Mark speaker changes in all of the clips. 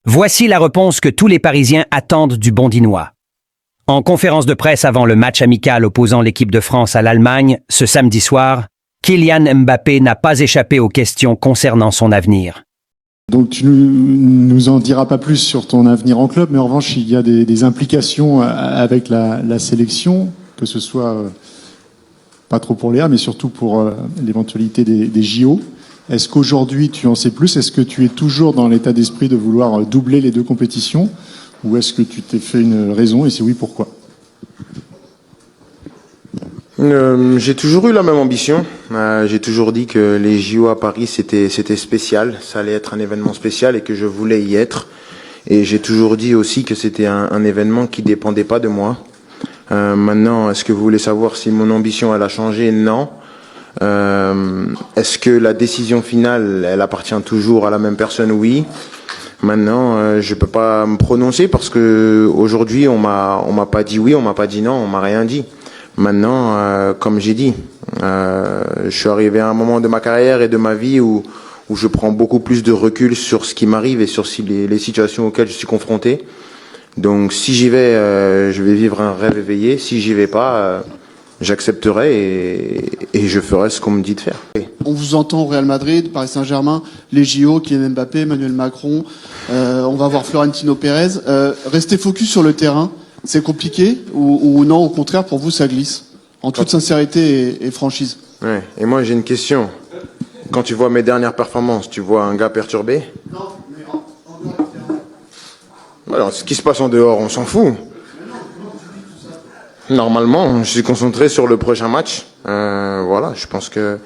Speaker 1: Voici la réponse que tous les Parisiens attendent du Bondinois. En conférence de presse avant le match amical opposant l'équipe de France à l'Allemagne, ce samedi soir, Kylian Mbappé n'a pas échappé aux questions concernant son avenir.
Speaker 2: Donc tu nous en diras pas plus sur ton avenir en club, mais en revanche il y a des implications avec la sélection, que ce soit pas trop pour Léa, mais surtout pour l'éventualité des JO. Est-ce qu'aujourd'hui tu en sais plus? Est-ce que tu es toujours dans l'état d'esprit de vouloir doubler les deux compétitions? Ou est-ce que tu t'es fait une raison, et si oui, pourquoi?
Speaker 3: J'ai toujours eu la même ambition. J'ai toujours dit que les JO à Paris, c'était spécial. Ça allait être un événement spécial et que je voulais y être. Et j'ai toujours dit aussi que c'était un événement qui dépendait pas de moi. Maintenant, est-ce que vous voulez savoir si mon ambition, elle a changé? Non. Est-ce que la décision finale, elle appartient toujours à la même personne? Oui. Maintenant, je peux pas me prononcer parce que aujourd'hui, on m'a pas dit oui, on m'a pas dit non, on m'a rien dit. Maintenant, comme j'ai dit, je suis arrivé à un moment de ma carrière et de ma vie où je prends beaucoup plus de recul sur ce qui m'arrive et sur les situations auxquelles je suis confronté. Donc, si j'y vais, je vais vivre un rêve éveillé. Si j'y vais pas, j'accepterai et je ferai ce qu'on me dit de faire.
Speaker 4: On vous entend au Real Madrid, Paris Saint-Germain, les JO, Kylian Mbappé, Emmanuel Macron, on va voir Florentino Pérez. Restez focus sur le terrain. C'est compliqué ou non, au contraire, pour vous, ça glisse? En toute sincérité et franchise.
Speaker 3: Ouais. Et moi, j'ai une question. Quand tu vois mes dernières performances, tu vois un gars perturbé?
Speaker 4: Non, mais en dehors du terrain.
Speaker 3: Alors, ce qui se passe en dehors, on s'en fout. Normalement, je suis concentré sur le prochain match. Voilà, je pense que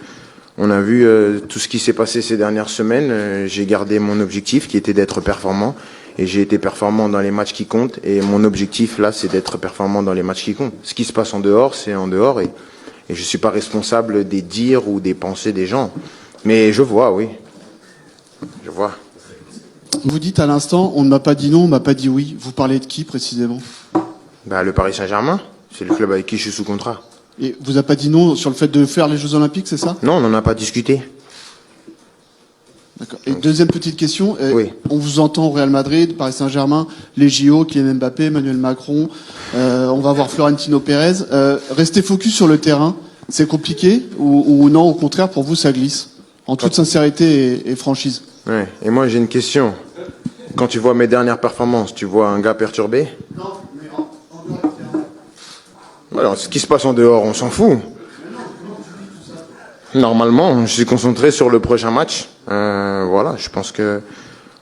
Speaker 3: on a vu tout ce qui s'est passé ces dernières semaines. J'ai gardé mon objectif qui était d'être performant. Et j'ai été performant dans les matchs qui comptent. Et mon objectif, là, c'est d'être performant dans les matchs qui comptent. Ce qui se passe en dehors, c'est en dehors. Et je suis pas responsable des dires ou des pensées des gens. Mais je vois, oui. Je vois.
Speaker 4: Vous dites à l'instant, on ne m'a pas dit non, on m'a pas dit oui. Vous parlez de qui, précisément?
Speaker 3: Le Paris Saint-Germain, c'est le club avec qui je suis sous contrat.
Speaker 4: Et vous a pas dit non sur le fait de faire les Jeux Olympiques, c'est ça?
Speaker 3: Non, on n'en a pas discuté.
Speaker 4: D'accord. Et deuxième petite question,
Speaker 3: oui.
Speaker 4: On vous entend au Real Madrid, Paris Saint-Germain, les JO, Kylian Mbappé, Emmanuel Macron, on va voir Florentino Pérez. Restez focus sur le terrain. C'est compliqué ou non, au contraire, pour vous, ça glisse? En toute sincérité et franchise.
Speaker 3: Ouais. Et moi, j'ai une question. Quand tu vois mes dernières performances, tu vois un gars perturbé?
Speaker 4: Non, mais en dehors du terrain.
Speaker 3: Alors, ce qui se passe en dehors, on s'en fout. Normalement, je suis concentré sur le prochain match. Voilà, je pense que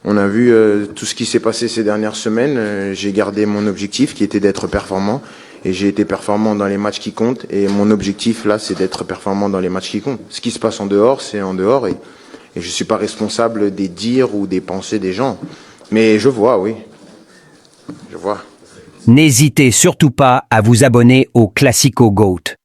Speaker 3: on a vu tout ce qui s'est passé ces dernières semaines. J'ai gardé mon objectif qui était d'être performant. Et j'ai été performant dans les matchs qui comptent. Et mon objectif, là, c'est d'être performant dans les matchs qui comptent. Ce qui se passe en dehors, c'est en dehors. Et je suis pas responsable des dires ou des pensées des gens. Mais je vois, oui. Je vois.
Speaker 1: N'hésitez surtout pas à vous abonner au Classico GOAT.